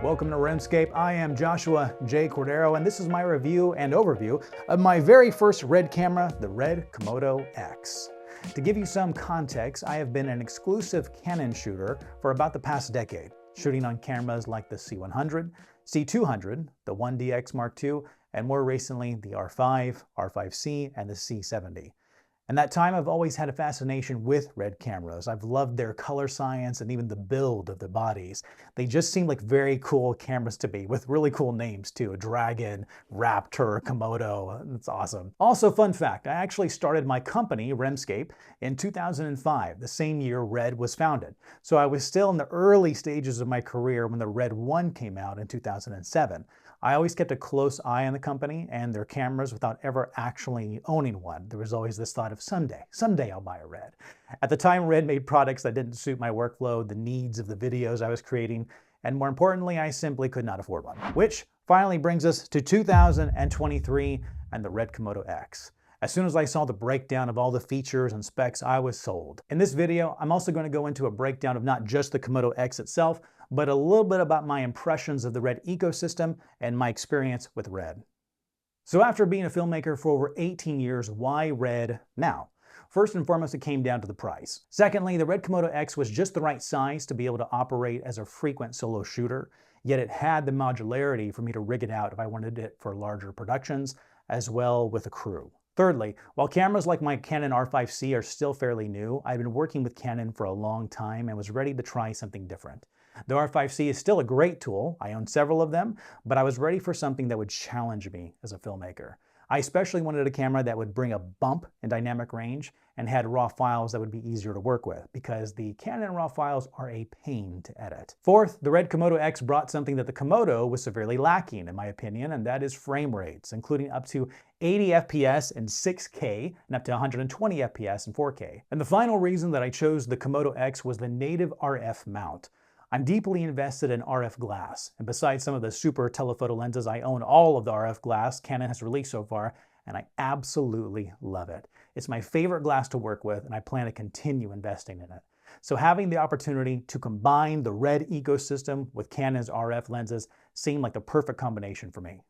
Welcome to Remscape. I am Joshua J. Cordero, and this is my review and overview of my very first Red camera, the Red Komodo X. To give you some context, I have been an exclusive Canon shooter for about the past decade, shooting on cameras like the C100, C200, the 1DX Mark II, and more recently the R5, R5C, and the C70. In that time, I've always had a fascination with Red cameras. I've loved their color science and even the build of the bodies. They just seem like very cool cameras to me, with really cool names too. Dragon, Raptor, Komodo. It's awesome. Also, fun fact, I actually started my company, Remscape, in 2005, the same year Red was founded. So I was still in the early stages of my career when the Red 1 came out in 2007. I always kept a close eye on the company and their cameras without ever actually owning one. There was always this thought of someday I'll buy a Red. At the time, Red made products that didn't suit my workflow, the needs of the videos I was creating, and more importantly, I simply could not afford one. Which finally brings us to 2023 and the Red Komodo X. As soon as I saw the breakdown of all the features and specs, I was sold. In this video, I'm also going to go into a breakdown of not just the Komodo X itself, but a little bit about my impressions of the Red ecosystem and my experience with Red. So after being a filmmaker for over 18 years, why Red now? First and foremost, it came down to the price. Secondly, the Red Komodo X was just the right size to be able to operate as a frequent solo shooter, yet it had the modularity for me to rig it out if I wanted it for larger productions, as well with a crew. Thirdly, while cameras like my Canon R5C are still fairly new, I've been working with Canon for a long time and was ready to try something different. The R5C is still a great tool, I own several of them, but I was ready for something that would challenge me as a filmmaker. I especially wanted a camera that would bring a bump in dynamic range and had raw files that would be easier to work with, because the Canon raw files are a pain to edit. Fourth, the Red Komodo X brought something that the Komodo was severely lacking, in my opinion, and that is frame rates, including up to 80 FPS in 6K and up to 120 FPS in 4K. And the final reason that I chose the Komodo X was the native RF mount. I'm deeply invested in RF glass, and besides some of the super telephoto lenses, I own all of the RF glass Canon has released so far, and I absolutely love it. It's my favorite glass to work with, and I plan to continue investing in it. So having the opportunity to combine the Red ecosystem with Canon's RF lenses seemed like the perfect combination for me.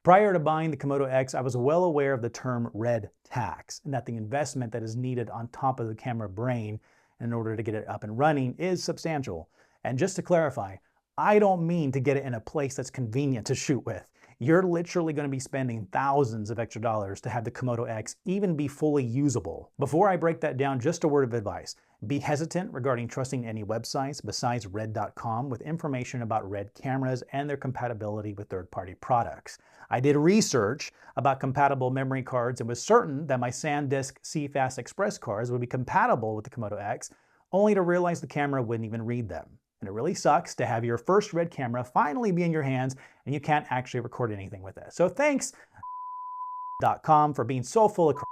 Prior to buying the Komodo X, I was well aware of the term Red tax, and that the investment that is needed on top of the camera brain in order to get it up and running is substantial. And just to clarify, I don't mean to get it in a place that's convenient to shoot with. You're literally going to be spending thousands of extra dollars to have the Komodo X even be fully usable. Before I break that down, just a word of advice. Be hesitant regarding trusting any websites besides red.com with information about Red cameras and their compatibility with third-party products. I did research about compatible memory cards and was certain that my SanDisk CFast Express cards would be compatible with the Komodo X, only to realize the camera wouldn't even read them. And it really sucks to have your first Red camera finally be in your hands and you can't actually record anything with it. So thanks .com for being so full of crap.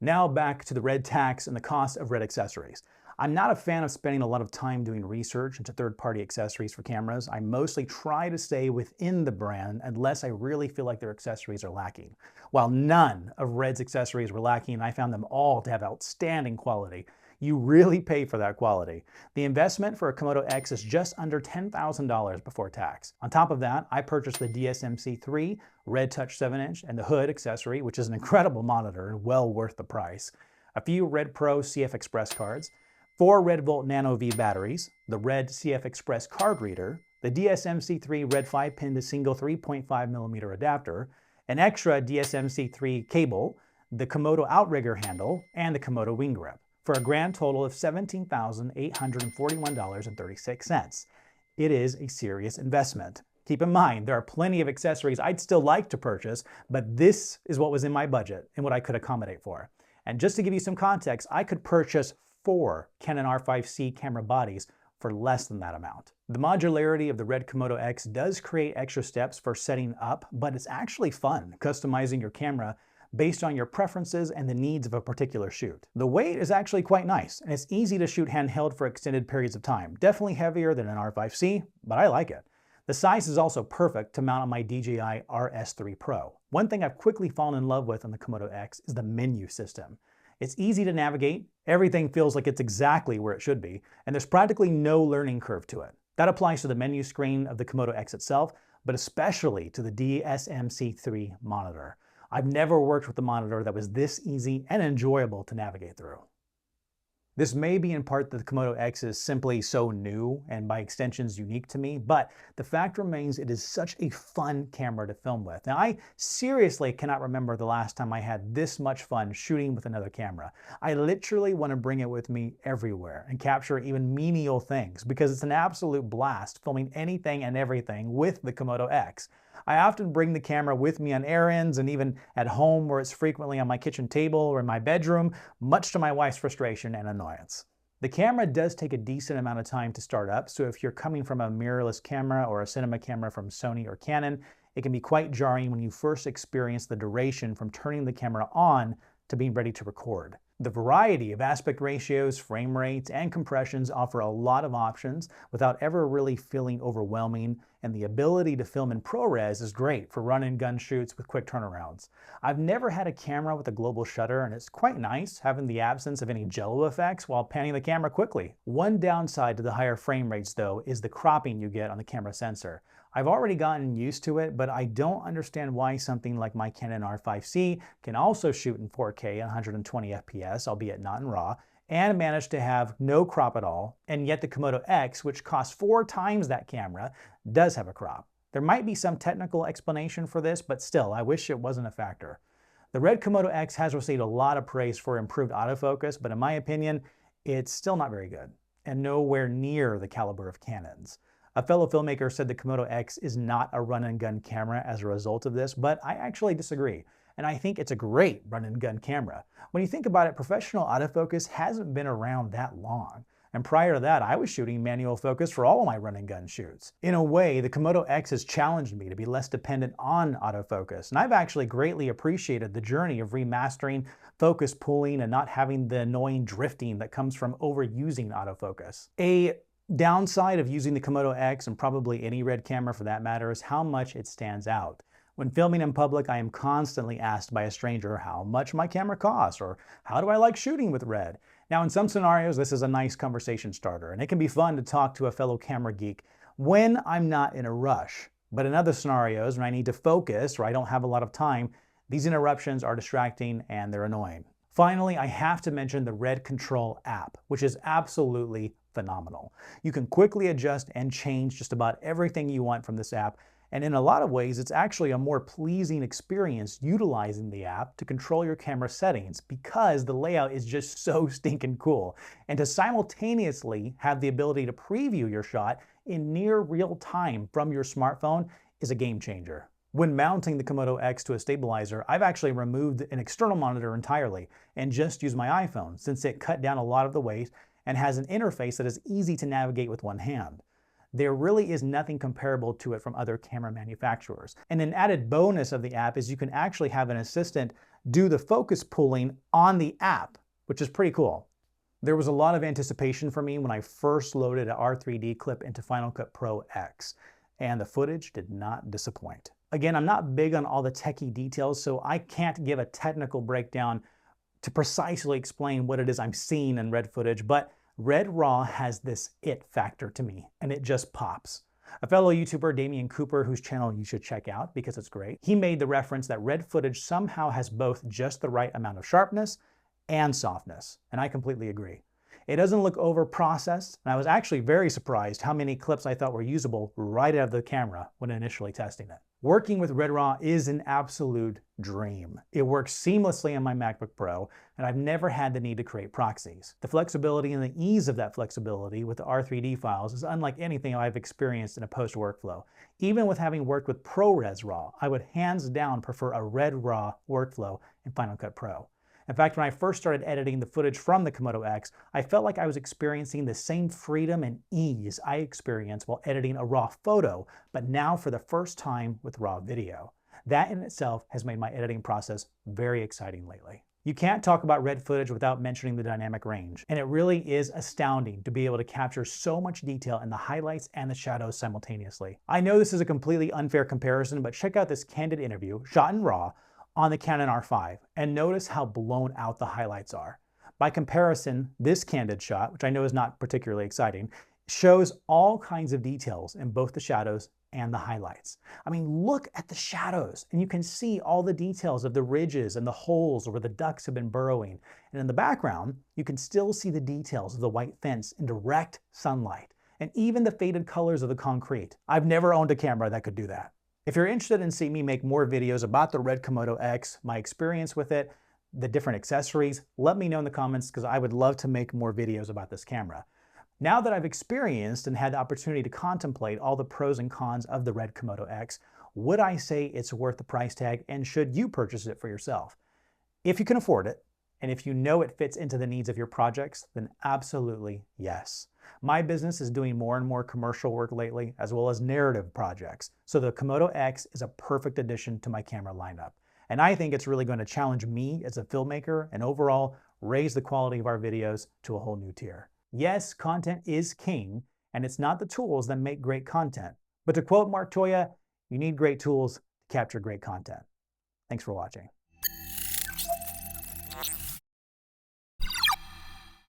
Now back to the Red tax and the cost of Red accessories. I'm not a fan of spending a lot of time doing research into third-party accessories for cameras. I mostly try to stay within the brand unless I really feel like their accessories are lacking. While none of Red's accessories were lacking, I found them all to have outstanding quality. You really pay for that quality. The investment for a Komodo X is just under $10,000 before tax. On top of that, I purchased the DSMC3 Red Touch 7-inch and the hood accessory, which is an incredible monitor and well worth the price, a few Red Pro CF Express cards, 4 Red Volt Nano V batteries, the Red CF Express card reader, the DSMC3 Red 5-pin to single 3.5mm adapter, an extra DSMC3 cable, the Komodo outrigger handle, and the Komodo wing grip, for a grand total of $17,841.36. It is a serious investment. Keep in mind, there are plenty of accessories I'd still like to purchase, but this is what was in my budget and what I could accommodate for. And just to give you some context, I could purchase 4 Canon R5C camera bodies for less than that amount. The modularity of the Red Komodo X does create extra steps for setting up, but it's actually fun customizing your camera based on your preferences and the needs of a particular shoot. The weight is actually quite nice, and it's easy to shoot handheld for extended periods of time. Definitely heavier than an R5C, but I like it. The size is also perfect to mount on my DJI RS3 Pro. One thing I've quickly fallen in love with on the Komodo X is the menu system. It's easy to navigate, everything feels like it's exactly where it should be, and there's practically no learning curve to it. That applies to the menu screen of the Komodo X itself, but especially to the DSMC3 monitor. I've never worked with a monitor that was this easy and enjoyable to navigate through. This may be in part that the Komodo X is simply so new and by extensions unique to me, but the fact remains it is such a fun camera to film with. Now, I seriously cannot remember the last time I had this much fun shooting with another camera. I literally want to bring it with me everywhere and capture even menial things because it's an absolute blast filming anything and everything with the Komodo X. I often bring the camera with me on errands and even at home where it's frequently on my kitchen table or in my bedroom, much to my wife's frustration and annoyance. The camera does take a decent amount of time to start up, so if you're coming from a mirrorless camera or a cinema camera from Sony or Canon, it can be quite jarring when you first experience the duration from turning the camera on to being ready to record. The variety of aspect ratios, frame rates, and compressions offer a lot of options without ever really feeling overwhelming, and the ability to film in ProRes is great for run-and-gun shoots with quick turnarounds. I've never had a camera with a global shutter, and it's quite nice having the absence of any jello effects while panning the camera quickly. One downside to the higher frame rates, though, is the cropping you get on the camera sensor. I've already gotten used to it, but I don't understand why something like my Canon R5C can also shoot in 4K at 120 FPS, albeit not in RAW, and manage to have no crop at all, and yet the Komodo X, which costs 4 times that camera, does have a crop. There might be some technical explanation for this, but still, I wish it wasn't a factor. The Red Komodo X has received a lot of praise for improved autofocus, but in my opinion, it's still not very good, and nowhere near the caliber of Canon's. A fellow filmmaker said the Komodo X is not a run-and-gun camera as a result of this, but I actually disagree. And I think it's a great run-and-gun camera. When you think about it, professional autofocus hasn't been around that long. And prior to that, I was shooting manual focus for all of my run-and-gun shoots. In a way, the Komodo X has challenged me to be less dependent on autofocus, and I've actually greatly appreciated the journey of remastering, focus pulling, and not having the annoying drifting that comes from overusing autofocus. A downside of using the Komodo X, and probably any Red camera for that matter, is how much it stands out. When filming in public, I am constantly asked by a stranger how much my camera costs, or how do I like shooting with Red? Now, in some scenarios, this is a nice conversation starter, and it can be fun to talk to a fellow camera geek when I'm not in a rush. But in other scenarios, when I need to focus or I don't have a lot of time, these interruptions are distracting and they're annoying. Finally, I have to mention the Red Control app, which is absolutely phenomenal. You can quickly adjust and change just about everything you want from this app, and in a lot of ways, it's actually a more pleasing experience utilizing the app to control your camera settings because the layout is just so stinking cool. And to simultaneously have the ability to preview your shot in near real time from your smartphone is a game changer. When mounting the Komodo X to a stabilizer, I've actually removed an external monitor entirely and just used my iPhone since it cut down a lot of the weight and has an interface that is easy to navigate with one hand. There really is nothing comparable to it from other camera manufacturers. And an added bonus of the app is you can actually have an assistant do the focus pulling on the app, which is pretty cool. There was a lot of anticipation for me when I first loaded an R3D clip into Final Cut Pro X, and the footage did not disappoint. Again, I'm not big on all the techie details, so I can't give a technical breakdown to precisely explain what it is I'm seeing in Red footage, but Red RAW has this it factor to me, and it just pops. A fellow YouTuber, Damian Cooper, whose channel you should check out because it's great, he made the reference that Red footage somehow has both just the right amount of sharpness and softness, and I completely agree. It doesn't look over-processed, and I was actually very surprised how many clips I thought were usable right out of the camera when initially testing it. Working with Red RAW is an absolute dream. It works seamlessly on my MacBook Pro, and I've never had the need to create proxies. The flexibility and the ease of that flexibility with the R3D files is unlike anything I've experienced in a post workflow. Even with having worked with ProRes RAW, I would hands down prefer a Red RAW workflow in Final Cut Pro. In fact, when I first started editing the footage from the Komodo X, I felt like I was experiencing the same freedom and ease I experienced while editing a RAW photo, but now for the first time with RAW video. That in itself has made my editing process very exciting lately. You can't talk about Red footage without mentioning the dynamic range, and it really is astounding to be able to capture so much detail in the highlights and the shadows simultaneously. I know this is a completely unfair comparison, but check out this candid interview, shot in RAW, on the Canon R5, and notice how blown out the highlights are. By comparison, this candid shot, which I know is not particularly exciting, shows all kinds of details in both the shadows and the highlights. I mean, look at the shadows and you can see all the details of the ridges and the holes where the ducks have been burrowing. And in the background, you can still see the details of the white fence in direct sunlight and even the faded colors of the concrete. I've never owned a camera that could do that. If you're interested in seeing me make more videos about the Red Komodo X, my experience with it, the different accessories, let me know in the comments because I would love to make more videos about this camera. Now that I've experienced and had the opportunity to contemplate all the pros and cons of the Red Komodo X, would I say it's worth the price tag and should you purchase it for yourself? If you can afford it, and if you know it fits into the needs of your projects, then absolutely yes. My business is doing more and more commercial work lately, as well as narrative projects, so the Komodo X is a perfect addition to my camera lineup. And I think it's really going to challenge me as a filmmaker and overall raise the quality of our videos to a whole new tier. Yes, content is king, and it's not the tools that make great content. But to quote Mark Toya, you need great tools to capture great content. Thanks for watching.